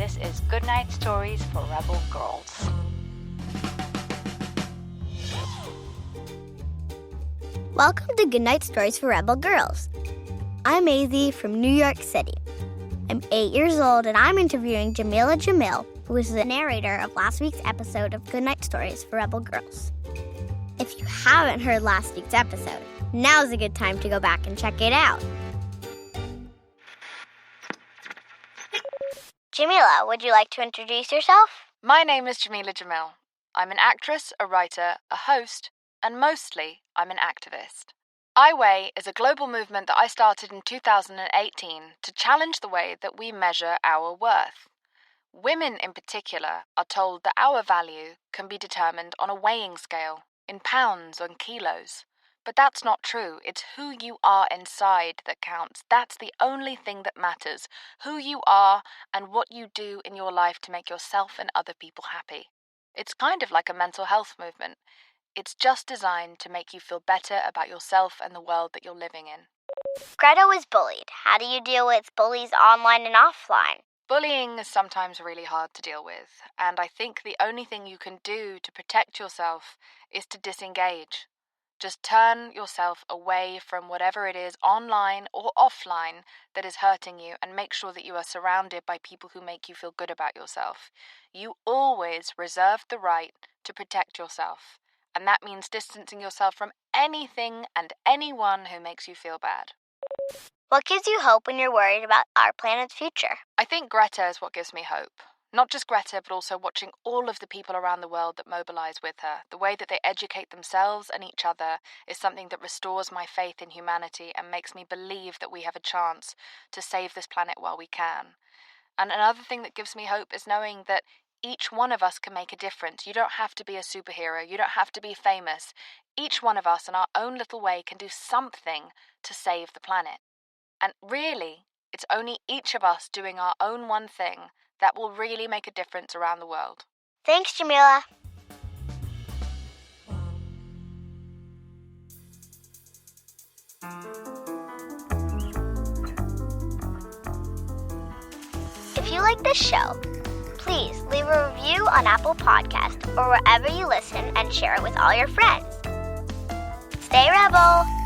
This is Goodnight Stories for Rebel Girls. Welcome to Goodnight Stories for Rebel Girls. I'm Maisie from New York City. I'm 8 years old and I'm interviewing Jameela Jamil, who is the narrator of last week's episode of Goodnight Stories for Rebel Girls. If you haven't heard last week's episode, now's a good time to go back and check it out. Jameela, would you like to introduce yourself? My name is Jameela Jamil. I'm an actress, a writer, a host, and mostly I'm an activist. I Weigh is a global movement that I started in 2018 to challenge the way that we measure our worth. Women in particular are told that our value can be determined on a weighing scale, in pounds or in kilos. But that's not true. It's who you are inside that counts. That's the only thing that matters. Who you are and what you do in your life to make yourself and other people happy. It's kind of like a mental health movement. It's just designed to make you feel better about yourself and the world that you're living in. Greta was bullied. How do you deal with bullies online and offline? Bullying is sometimes really hard to deal with, and I think the only thing you can do to protect yourself is to disengage. Just turn yourself away from whatever it is online or offline that is hurting you and make sure that you are surrounded by people who make you feel good about yourself. You always reserve the right to protect yourself, and that means distancing yourself from anything and anyone who makes you feel bad. What gives you hope when you're worried about our planet's future? I think Greta is what gives me hope. Not just Greta, but also watching all of the people around the world that mobilize with her. The way that they educate themselves and each other is something that restores my faith in humanity and makes me believe that we have a chance to save this planet while we can. And another thing that gives me hope is knowing that each one of us can make a difference. You don't have to be a superhero. You don't have to be famous. Each one of us in our own little way can do something to save the planet. And really, it's only each of us doing our own one thing that will really make a difference around the world. Thanks, Jameela. If you like this show, please leave a review on Apple Podcasts or wherever you listen and share it with all your friends. Stay Rebel!